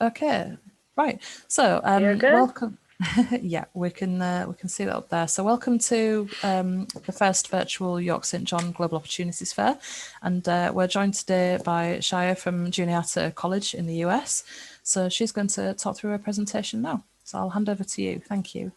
Okay, right. So, You're good? welcome. Yeah, we can see that up there. So, welcome to the first virtual York St John Global Opportunities Fair, and we're joined today by Shia from Juniata College in the US. So, she's going to talk through her presentation now. So, I'll hand over to you. Thank you.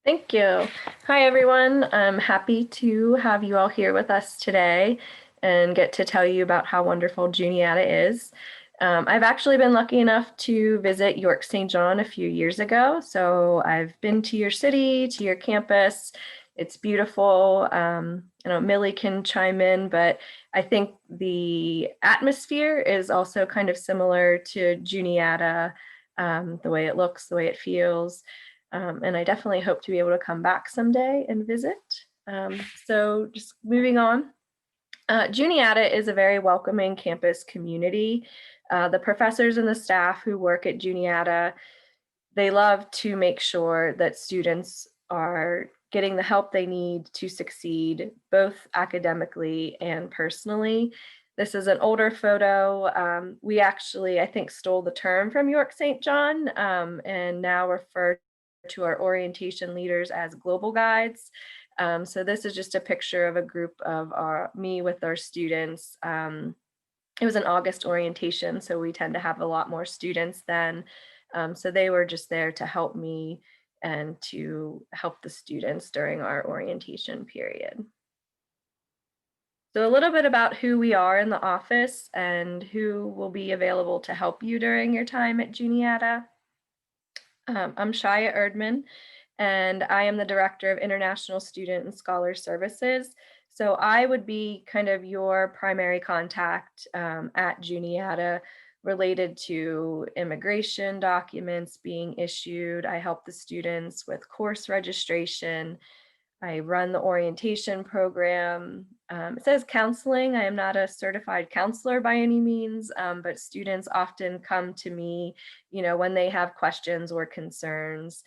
Thank you. Hi, everyone. I'm happy to have you all here with us today and get to tell you about how wonderful Juniata is. I've actually been lucky enough to visit York St. John a few years ago. So I've been to your city, to your campus. It's beautiful. Millie can chime in, but I think the atmosphere is also kind of similar to Juniata, the way it looks, the way it feels. And I definitely hope to be able to come back someday and visit. So just moving on. Juniata is a very welcoming campus community. The professors and the staff who work at Juniata, they love to make sure that students are getting the help they need to succeed, both academically and personally. This is an older photo. We actually, I think, stole the term from York St. John and now refer to our orientation leaders as global guides. So this is just a picture of a group of me with our students. It was an August orientation, so we tend to have a lot more students then. So they were just there to help me and to help the students during our orientation period. So a little bit about who we are in the office and who will be available to help you during your time at Juniata. I'm Shia Erdman, and I am the Director of International Student and Scholar Services. So I would be kind of your primary contact at Juniata related to immigration documents being issued. I help the students with course registration. I run the orientation program. It says counseling. I am not a certified counselor by any means, but students often come to me, when they have questions or concerns.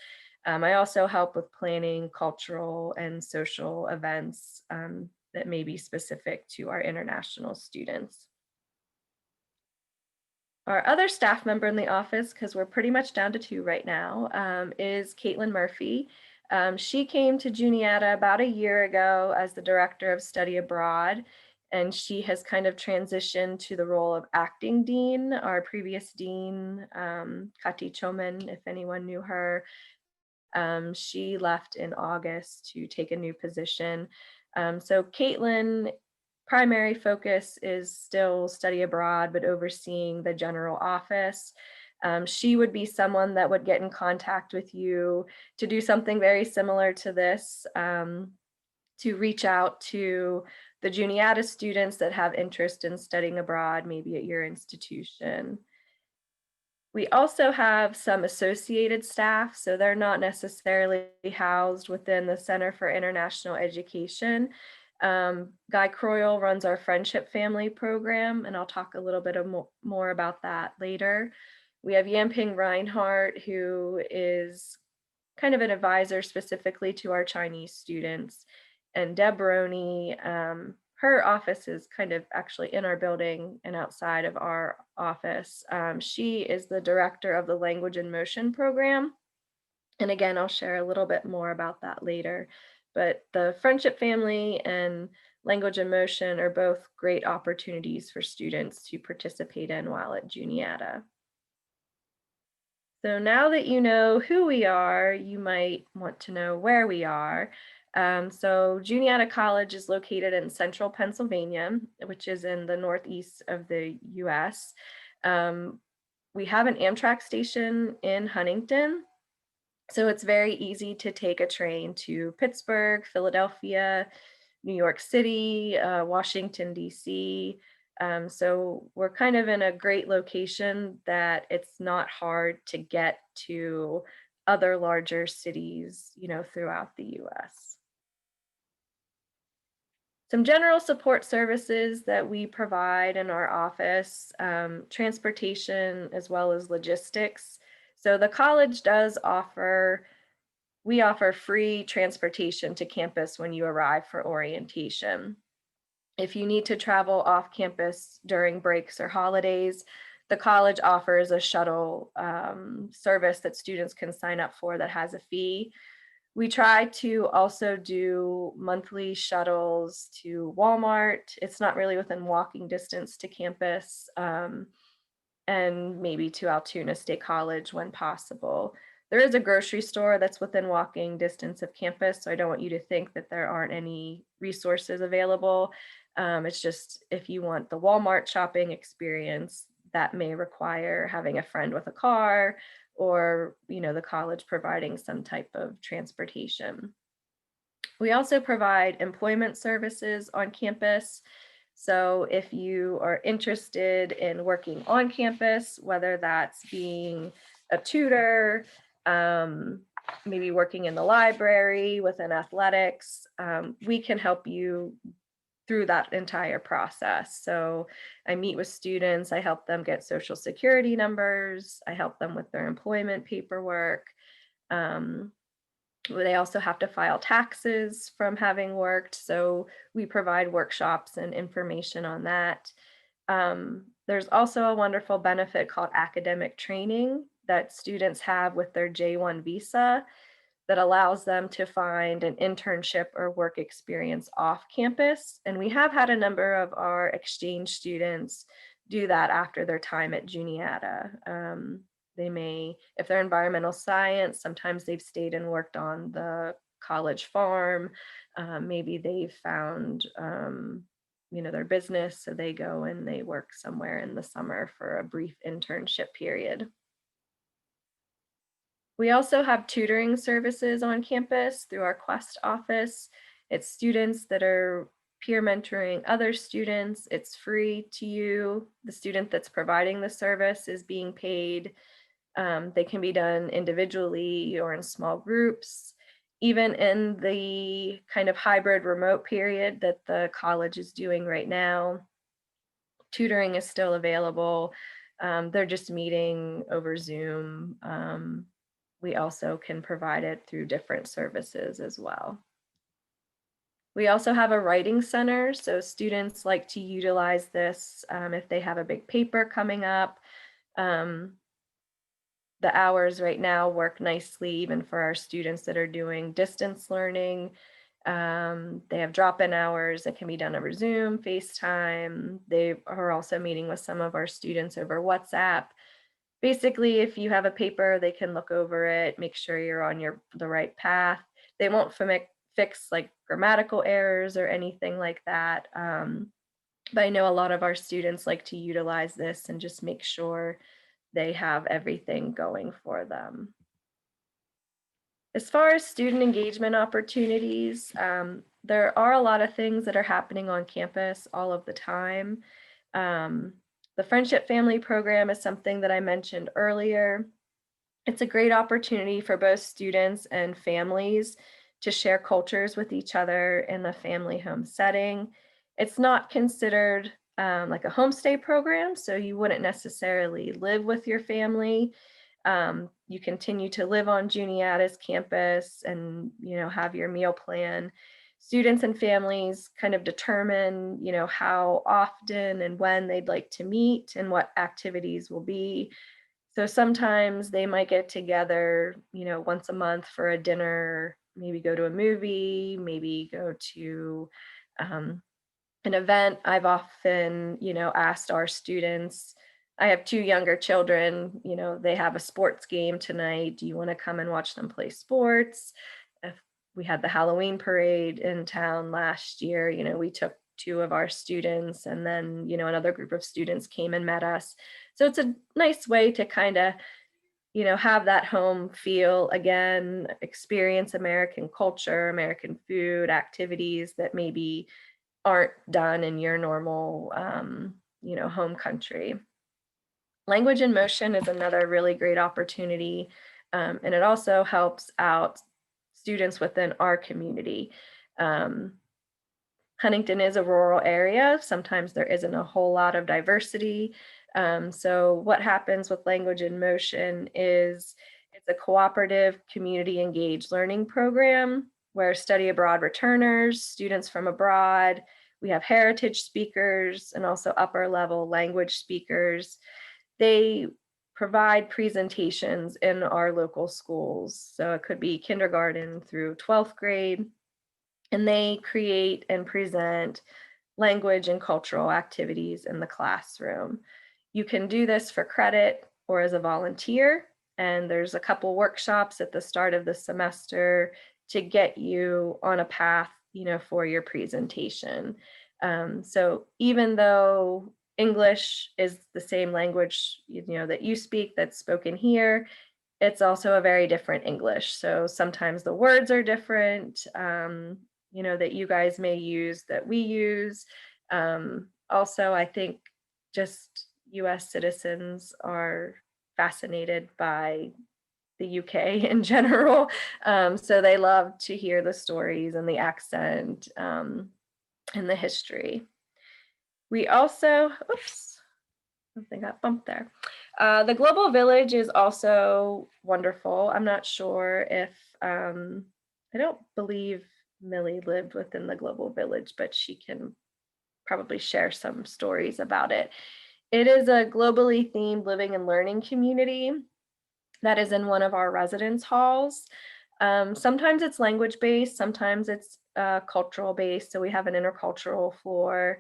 I also help with planning cultural and social events that may be specific to our international students. Our other staff member in the office, because we're pretty much down to two right now, is Caitlin Murphy. She came to Juniata about a year ago as the Director of Study Abroad, and she has kind of transitioned to the role of acting dean. Our previous dean, Kati Choman, if anyone knew her, she left in August to take a new position. So Caitlin primary focus is still study abroad, but overseeing the general office. She would be someone that would get in contact with you to do something very similar to this, to reach out to the Juniata students that have interest in studying abroad, maybe at your institution. We also have some associated staff, so they're not necessarily housed within the Center for International Education. Guy Croyle runs our Friendship Family program, and I'll talk a little bit more about that later. We have Yamping Reinhardt, who is kind of an advisor specifically to our Chinese students, and Deb Roney, her office is kind of actually in our building and outside of our office. She is the director of the Language in Motion program. And again, I'll share a little bit more about that later. But the Friendship Family and Language in Motion are both great opportunities for students to participate in while at Juniata. So now that you know who we are, you might want to know where we are. So Juniata College is located in central Pennsylvania, which is in the northeast of the US. We have an Amtrak station in Huntington, so it's very easy to take a train to Pittsburgh, Philadelphia, New York City, Washington, D.C. So we're kind of in a great location that it's not hard to get to other larger cities, throughout the US. Some general support services that we provide in our office, transportation as well as logistics. So the college does offer we offer free transportation to campus when you arrive for orientation. If you need to travel off campus during breaks or holidays, the college offers a shuttle service that students can sign up for that has a fee. We try to also do monthly shuttles to Walmart. It's not really within walking distance to campus, and maybe to Altoona State College when possible. There is a grocery store that's within walking distance of campus, so I don't want you to think that there aren't any resources available. It's just if you want the Walmart shopping experience, that may require having a friend with a car or, the college providing some type of transportation. We also provide employment services on campus. So if you are interested in working on campus, whether that's being a tutor, um, maybe working in the library within athletics, we can help you through that entire process. So I meet with students, I help them get social security numbers, I help them with their employment paperwork. Um, they also have to file taxes from having worked, so we provide workshops and information on that. There's also a wonderful benefit called academic training that students have with their J1 visa that allows them to find an internship or work experience off campus. And we have had a number of our exchange students do that after their time at Juniata. They may, if they're environmental science, sometimes they've stayed and worked on the college farm. Maybe they've found, their business, so they go and they work somewhere in the summer for a brief internship period. We also have tutoring services on campus through our Quest office. It's students that are peer mentoring other students. It's free to you. The student that's providing the service is being paid. They can be done individually or in small groups. Even in the kind of hybrid remote period that the college is doing right now, tutoring is still available. They're just meeting over Zoom. We also can provide it through different services as well. We also have a writing center, so students like to utilize this if they have a big paper coming up. Um, the hours right now work nicely even for our students that are doing distance learning. They have drop-in hours that can be done over Zoom, FaceTime. They are also meeting with some of our students over WhatsApp. Basically, if you have a paper, they can look over it, make sure you're on the right path. They won't fix like grammatical errors or anything like that. But I know a lot of our students like to utilize this and just make sure they have everything going for them. As far as student engagement opportunities, there are a lot of things that are happening on campus all of the time. Um, the Friendship Family Program is something that I mentioned earlier. It's a great opportunity for both students and families to share cultures with each other in the family home setting. It's not considered like a homestay program, so you wouldn't necessarily live with your family. You continue to live on Juniata's campus and have your meal plan. Students and families kind of determine how often and when they'd like to meet and what activities will be. So sometimes they might get together, once a month for a dinner, maybe go to a movie, maybe go to um, an event. I've often, asked our students, I have two younger children, they have a sports game tonight. Do you want to come and watch them play sports? If we had the Halloween parade in town last year, we took two of our students and then, another group of students came and met us. So it's a nice way to kind of, have that home feel again, experience American culture, American food, activities that maybe aren't done in your normal, home country. Language in Motion is another really great opportunity, and it also helps out students within our community. Um, Huntington is a rural area. Sometimes there isn't a whole lot of diversity. So what happens with Language in Motion is it's a cooperative community engaged learning program where study abroad returners, students from abroad, we have heritage speakers and also upper level language speakers. they provide presentations in our local schools. So it could be kindergarten through 12th grade, and they create and present language and cultural activities in the classroom. You can do this for credit or as a volunteer, and there's a couple workshops at the start of the semester to get you on a path, for your presentation. So even though English is the same language, that you speak, that's spoken here, it's also a very different English. So sometimes the words are different, that you guys may use that we use. Also, I think just US citizens are fascinated by the UK in general. So they love to hear the stories and the accent, and the history. We also, oops, something got bumped there. The Global Village is also wonderful. I'm not sure if, I don't believe Millie lived within the Global Village, but she can probably share some stories about it. It is a globally themed living and learning community that is in one of our residence halls. Sometimes it's language based, sometimes it's cultural based. So we have an intercultural floor.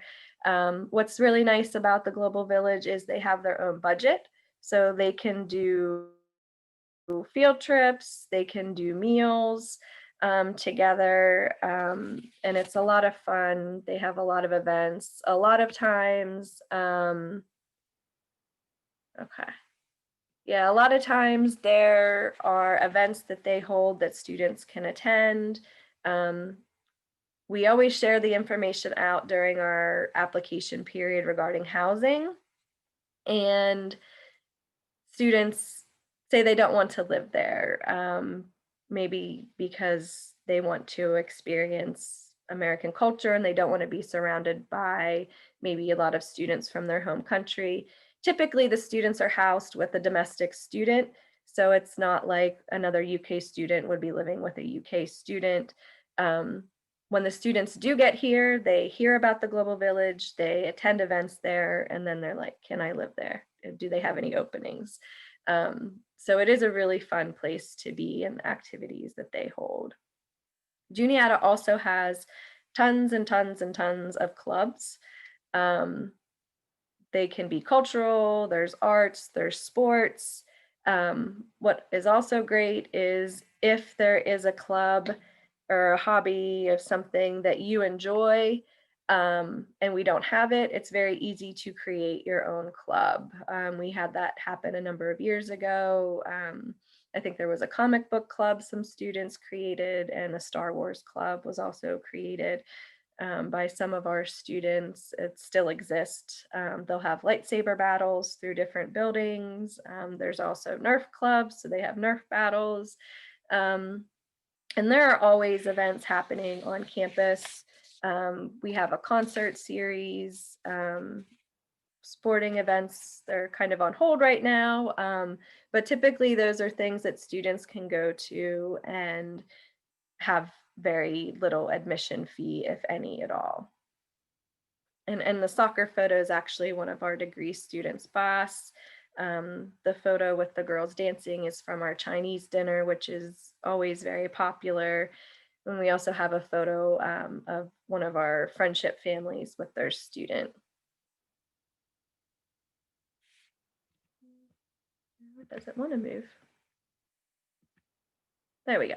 What's really nice about the Global Village is they have their own budget. So they can do field trips, they can do meals together, and it's a lot of fun. They have a lot of events. A lot of times, okay. Yeah, a lot of times there are events that they hold that students can attend. Um, we always share the information out during our application period regarding housing, and students say they don't want to live there, maybe because they want to experience American culture and they don't want to be surrounded by maybe a lot of students from their home country. Typically, the students are housed with a domestic student, so it's not like another UK student would be living with a UK student. Um, when the students do get here, they hear about the Global Village, they attend events there, and then they're like, can I live there? Do they have any openings? So it is a really fun place to be and activities that they hold. Juniata also has tons and tons and tons of clubs. Um, they can be cultural, there's arts, there's sports. What is also great is if there is a club or a hobby of something that you enjoy, and we don't have it, it's very easy to create your own club. We had that happen a number of years ago. I think there was a comic book club some students created, and a Star Wars club was also created by some of our students. It still exists. They'll have lightsaber battles through different buildings. There's also Nerf clubs, so they have Nerf battles. Um, and there are always events happening on campus. We have a concert series, sporting events. They're kind of on hold right now, but typically those are things that students can go to and have very little admission fee, if any at all. And the soccer photo is actually one of our degree students' boss. The photo with the girls dancing is from our Chinese dinner, which is always very popular. And we also have a photo of one of our friendship families with their student. It doesn't want to move. There we go.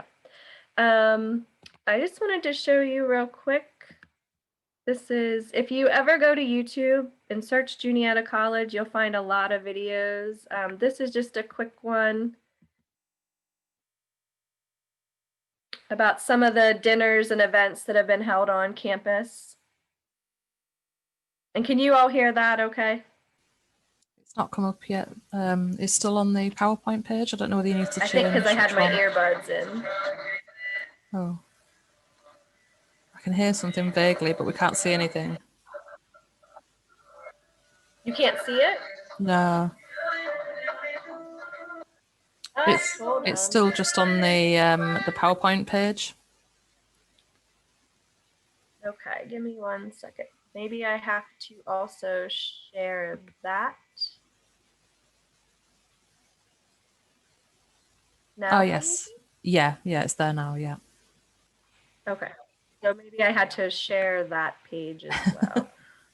I just wanted to show you real quick. This is, if you ever go to YouTube and search Juniata College, you'll find a lot of videos. This is just a quick one about some of the dinners and events that have been held on campus. And can you all hear that okay? It's not come up yet. It's still on the PowerPoint page. I don't know whether you need to I think change because I had which my one. earbuds in. Oh, I can hear something vaguely, but we can't see anything. You can't see it? No, Hold it's on. still just on the PowerPoint page. Okay, give me 1 second. Maybe I have to also share that. now? Oh, yes. Yeah, it's there now, yeah. Okay. So maybe I had to share that page as well.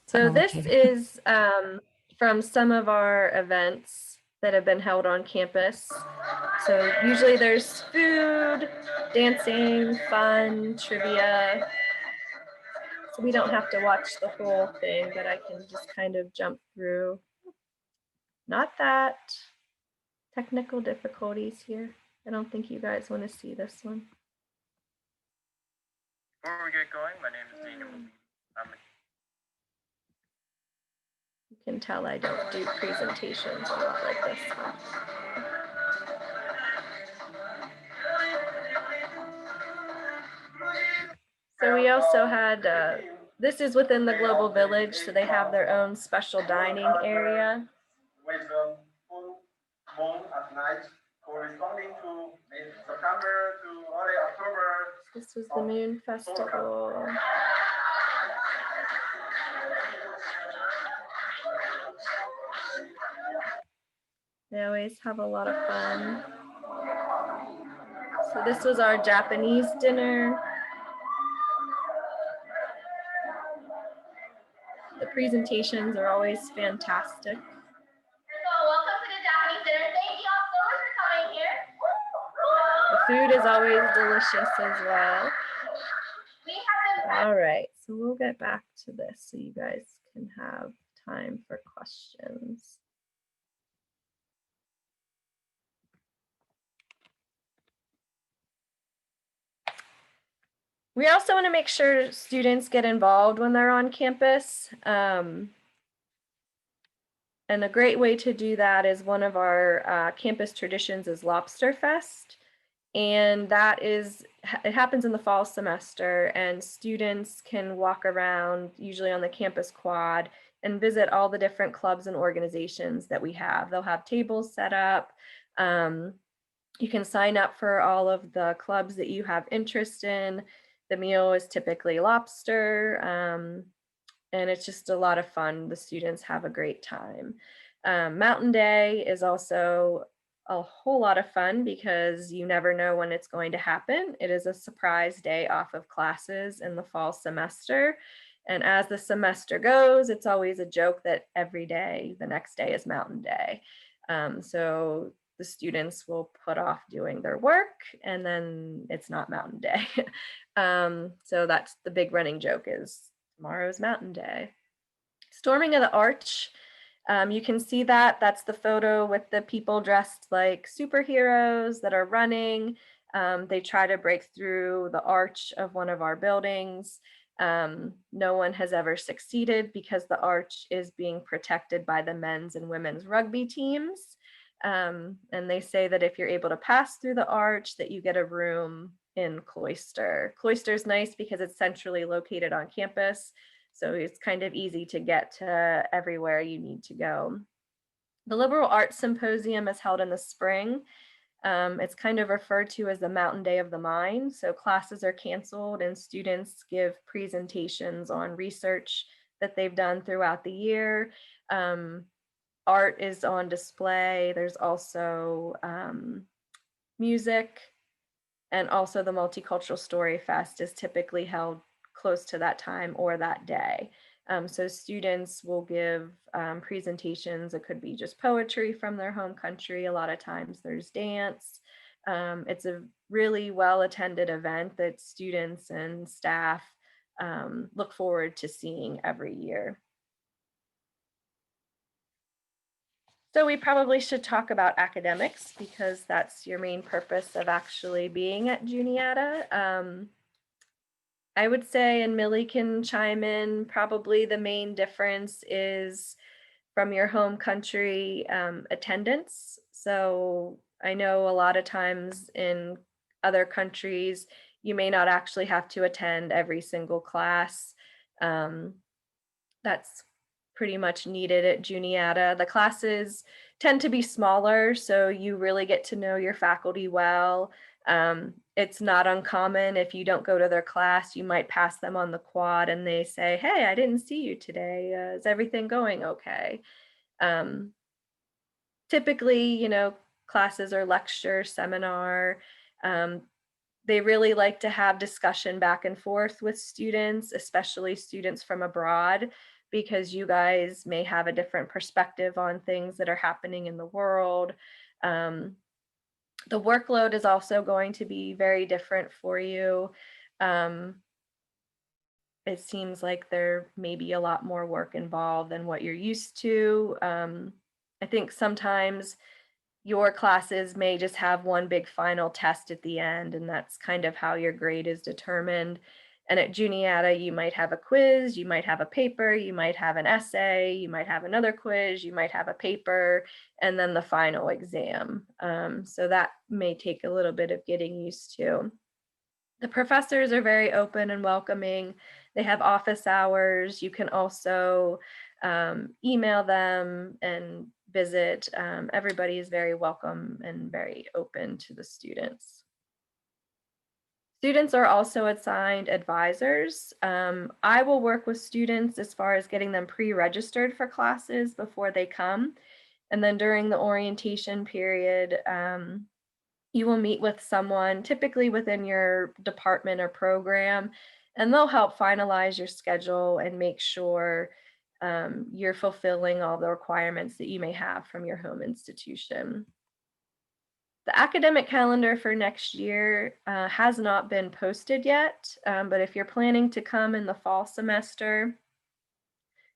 So this Technology. is from some of our events that have been held on campus. So usually there's food, dancing, fun, trivia. So we don't have to watch the whole thing, but I can just kind of jump through. Not that technical difficulties here. I don't think you guys want to see this one. Before we get going, my name is Daniel. You can tell I don't do presentations a lot like this one. So we also had, this is within the Global Village, so they have their own special dining area. With the full moon at night, corresponding to mid-September to early October. This was the Moon Festival. They always have a lot of fun. So this was our Japanese dinner. The presentations are always fantastic. So welcome to the Japanese dinner. Thank you all so much for coming here. The food is always delicious as well. We have been All right, so we'll get back to this so you guys can have time for questions. We also want to make sure students get involved when they're on campus. And a great way to do that is one of our campus traditions is Lobster Fest. And that is, it happens in the fall semester, and students can walk around, usually on the campus quad, and visit all the different clubs and organizations that we have. They'll have tables set up. You can sign up for all of the clubs that you have interest in. The meal is typically lobster, and it's just a lot of fun. The students have a great time. Mountain Day is also a whole lot of fun because you never know when it's going to happen. It is a surprise day off of classes in the fall semester. And as the semester goes, it's always a joke that every day, the next day is Mountain Day. So the students will put off doing their work and then it's not Mountain Day. So that's the big running joke is tomorrow's Mountain Day. Storming of the Arch. You can see that. That's the photo with the people dressed like superheroes that are running. They try to break through the arch of one of our buildings. No one has ever succeeded because the arch is being protected by the men's and women's rugby teams. And they say that if you're able to pass through the arch, that you get a room in Cloister. Cloister is nice because it's centrally located on campus. So it's kind of easy to get to everywhere you need to go. The Liberal Arts Symposium is held in the spring. It's kind of referred to as the Mountain Day of the Mind. So classes are canceled and students give presentations on research that they've done throughout the year. Art is on display. There's also music, and also the Multicultural Story Fest is typically held close to that time or that day. So students will give presentations. It could be just poetry from their home country. A lot of times there's dance. It's a really well-attended event that students and staff look forward to seeing every year. So we probably should talk about academics because that's your main purpose of actually being at Juniata. I would say, and Millie can chime in, probably the main difference is from your home country attendance. So I know a lot of times in other countries, you may not actually have to attend every single class. That's pretty much needed at Juniata. The classes tend to be smaller, so you really get to know your faculty well. It's not uncommon if you don't go to their class, you might pass them on the quad and they say, "Hey, I didn't see you today. Is everything going okay?" Typically, classes or lecture, seminar. They really like to have discussion back and forth with students, especially students from abroad, because you guys may have a different perspective on things that are happening in the world. The workload is also going to be very different for you. It seems like there may be a lot more work involved than what you're used to. I think sometimes your classes may just have one big final test at the end, and that's kind of how your grade is determined. And at Juniata, you might have a quiz, you might have a paper, you might have an essay, you might have another quiz, you might have a paper, and then the final exam. So that may take a little bit of getting used to. The professors are very open and welcoming. They have office hours. You can also email them and visit. Everybody is very welcome and very open to the students. Students are also assigned advisors. I will work with students as far as getting them pre-registered for classes before they come. And then during the orientation period, you will meet with someone typically within your department or program, and they'll help finalize your schedule and make sure you're fulfilling all the requirements that you may have from your home institution. The academic calendar for next year has not been posted yet, but if you're planning to come in the fall semester,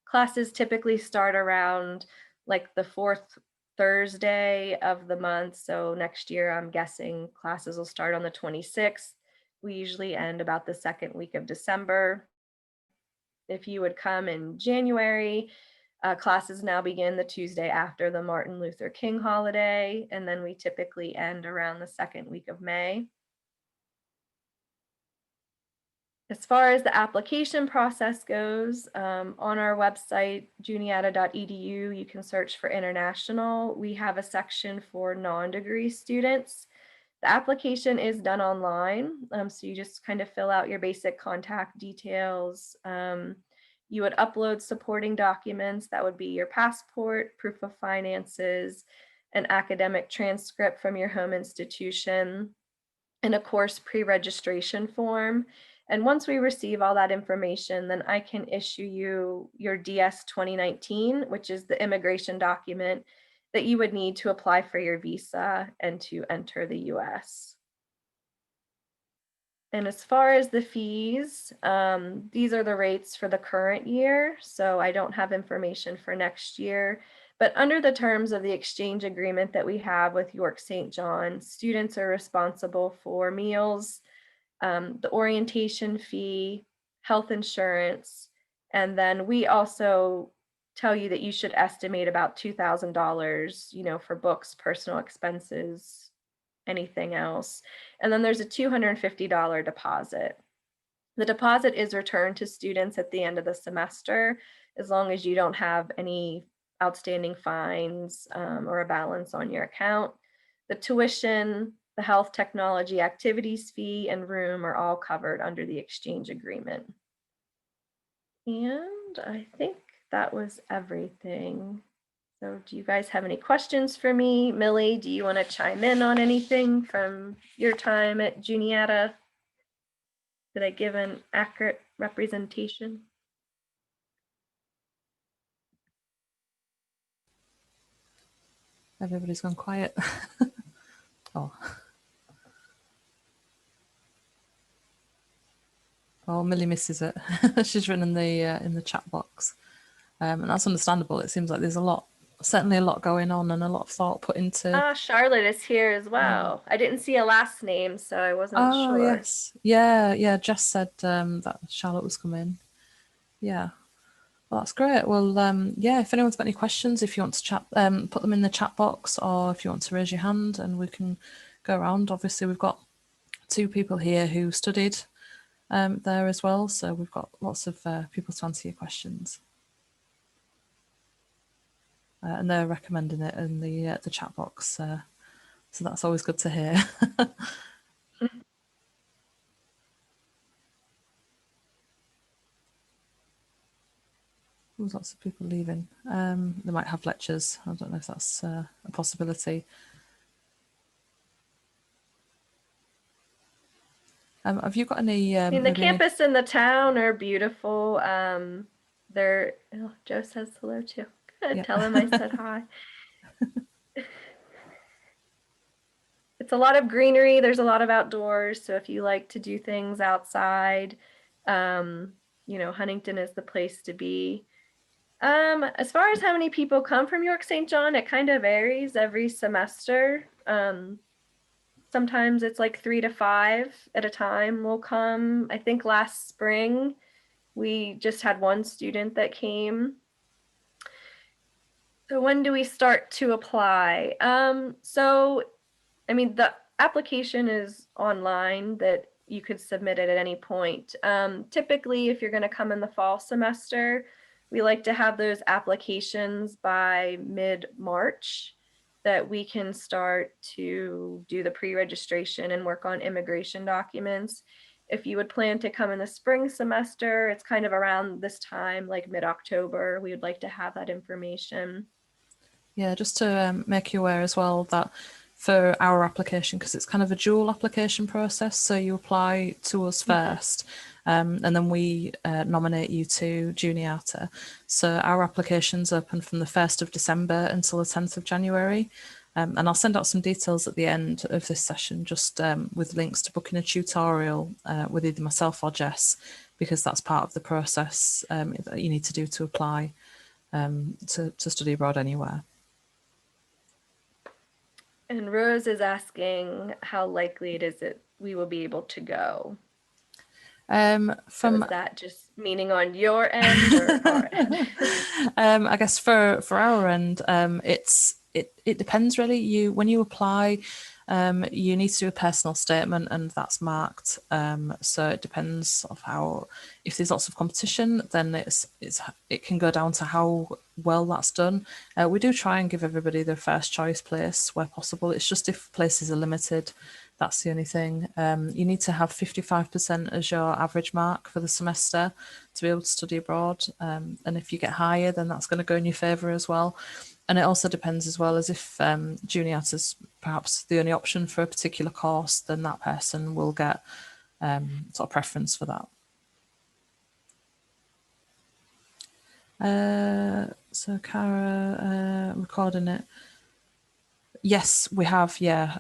classes typically start around like the fourth Thursday of the month. So next year, I'm guessing classes will start on the 26th. We usually end about the second week of December. If you would come in January, classes now begin the Tuesday after the Martin Luther King holiday, and then we typically end around the second week of May. As far as the application process goes, on our website, juniata.edu, you can search for international. We have a section for non-degree students. The application is done online, so you just kind of fill out your basic contact details. You would upload supporting documents. That would be your passport, proof of finances, an academic transcript from your home institution, and a course pre-registration form. And once we receive all that information, then I can issue you your DS 2019, which is the immigration document that you would need to apply for your visa and to enter the US. And as far as the fees, these are the rates for the current year. So I don't have information for next year. But under the terms of the exchange agreement that we have with York St. John, students are responsible for meals, the orientation fee, health insurance, and then we also tell you that you should estimate about $2,000, for books, personal expenses, anything else. And then there's a $250 deposit. The deposit is returned to students at the end of the semester, as long as you don't have any outstanding fines or a balance on your account. The tuition, the health technology activities fee, and room are all covered under the exchange agreement. And I think that was everything. So do you guys have any questions for me? Millie, do you want to chime in on anything from your time at Juniata? Did I give an accurate representation? Everybody's gone quiet. Oh. Oh, Millie misses it. She's written in the chat box, and that's understandable. It seems like there's certainly a lot going on, and a lot of thought put into. Charlotte is here as well. I didn't see a last name, so I wasn't sure. Oh yes, yeah. Jess said that Charlotte was coming. Yeah, well that's great. Well, yeah. If anyone's got any questions, if you want to chat, put them in the chat box, or if you want to raise your hand, and we can go around. Obviously, we've got 2 people here who studied there as well, so we've got lots of people to answer your questions, and they're recommending it in the chat box, so that's always good to hear. There's lots of people leaving. They might have lectures. I don't know if that's a possibility. Have you got any? I mean, the maybe any? campus and the town are beautiful. Joe says hello too. Good. Yeah. Tell him I said hi. It's a lot of greenery. There's a lot of outdoors. So if you like to do things outside, Huntington is the place to be. As far as how many people come from York St. John, it kind of varies every semester. Sometimes it's like 3 to 5 at a time will come. I think last spring we just had one student that came. So when do we start to apply? The application is online that you could submit it at any point. Typically, if you're going to come in the fall semester, we like to have those applications by mid-March that we can start to do the pre-registration and work on immigration documents. If you would plan to come in the spring semester, it's kind of around this time, like mid-October, we would like to have that information. Yeah, just to make you aware as well that for our application, because it's kind of a dual application process, so you apply to us first, and then we nominate you to Juniata. So our application's open from the 1st of December until the 10th of January. And I'll send out some details at the end of this session, just with links to booking a tutorial with either myself or Jess, because that's part of the process that you need to do to apply to study abroad anywhere. And Rose is asking how likely it is that we will be able to go. So is that just meaning on your end or our end? I guess for our end, it depends really. When you apply, you need to do a personal statement, and that's marked. So it depends of how. If there's lots of competition, then it can go down to how well that's done. We do try and give everybody their first choice place where possible. It's just if places are limited, that's the only thing. You need to have 55% as your average mark for the semester to be able to study abroad. And if you get higher, then that's going to go in your favour as well. And it also depends as well as if Juniata is perhaps the only option for a particular course, then that person will get sort of preference for that. So Cara, recording it. Yes, we have. Yeah,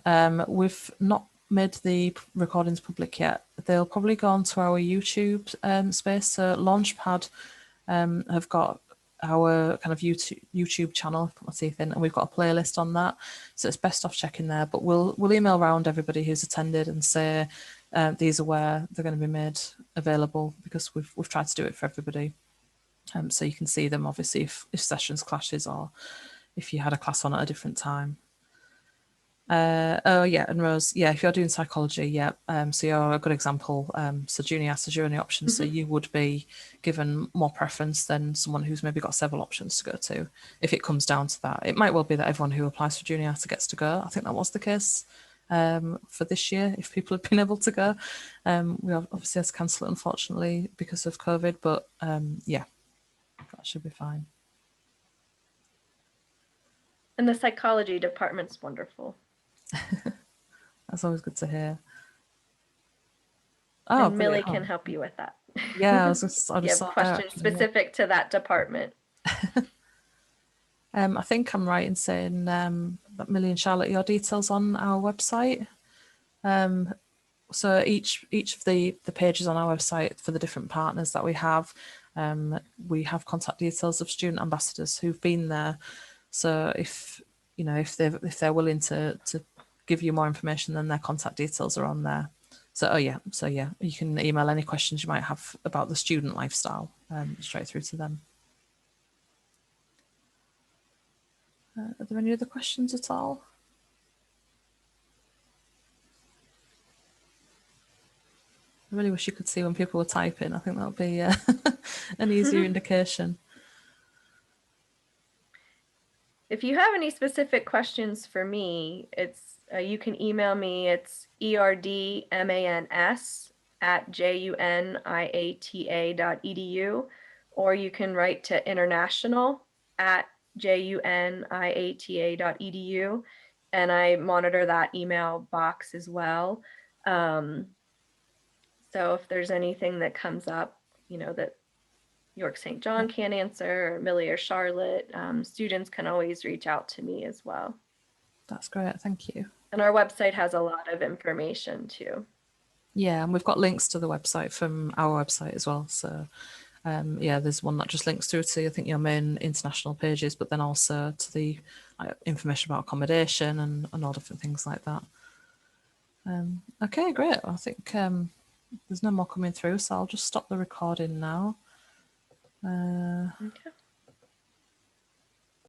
we've not made the recordings public yet. They'll probably go onto our YouTube space. So Launchpad have got our kind of YouTube channel, put my teeth in, and we've got a playlist on that. So it's best off checking there. But we'll email around everybody who's attended and say these are where they're going to be made available, because we've tried to do it for everybody. So you can see them obviously if sessions clashes or if you had a class on at a different time. Oh yeah, and Rose, yeah, if you're doing psychology, yeah, so you're a good example. So Juniata is your only option, so you would be given more preference than someone who's maybe got several options to go to, if it comes down to that. It might well be that everyone who applies for Juniata gets to go. I think that was the case for this year, if people had been able to go. We obviously had to cancel it, unfortunately, because of COVID, but yeah, that should be fine. And the psychology department's wonderful. That's always good to hear. Oh, and Millie can help you with that. Yeah, I just you have questions specific to that department. I think I'm right in saying that Millie and Charlotte, your details on our website. So each of the pages on our website for the different partners that we have contact details of student ambassadors who've been there. So if they're willing to give you more information, then their contact details are on there. So you can email any questions you might have about the student lifestyle straight through to them. Are there any other questions at all? I really wish you could see when people were typing. I think that would be an easier indication. If you have any specific questions for me, it's you can email me. It's erdmans@juniata.edu, or you can write to international@juniata.edu, and I monitor that email box as well. So if there's anything that comes up, that York St. John can't answer, or Millie or Charlotte, students can always reach out to me as well. That's great. Thank you. And our website has a lot of information too. Yeah, and we've got links to the website from our website as well. So yeah, there's one that just links through to, I think, your main international pages, but then also to the information about accommodation and all different things like that. Okay, great. I think there's no more coming through, so I'll just stop the recording now. Okay.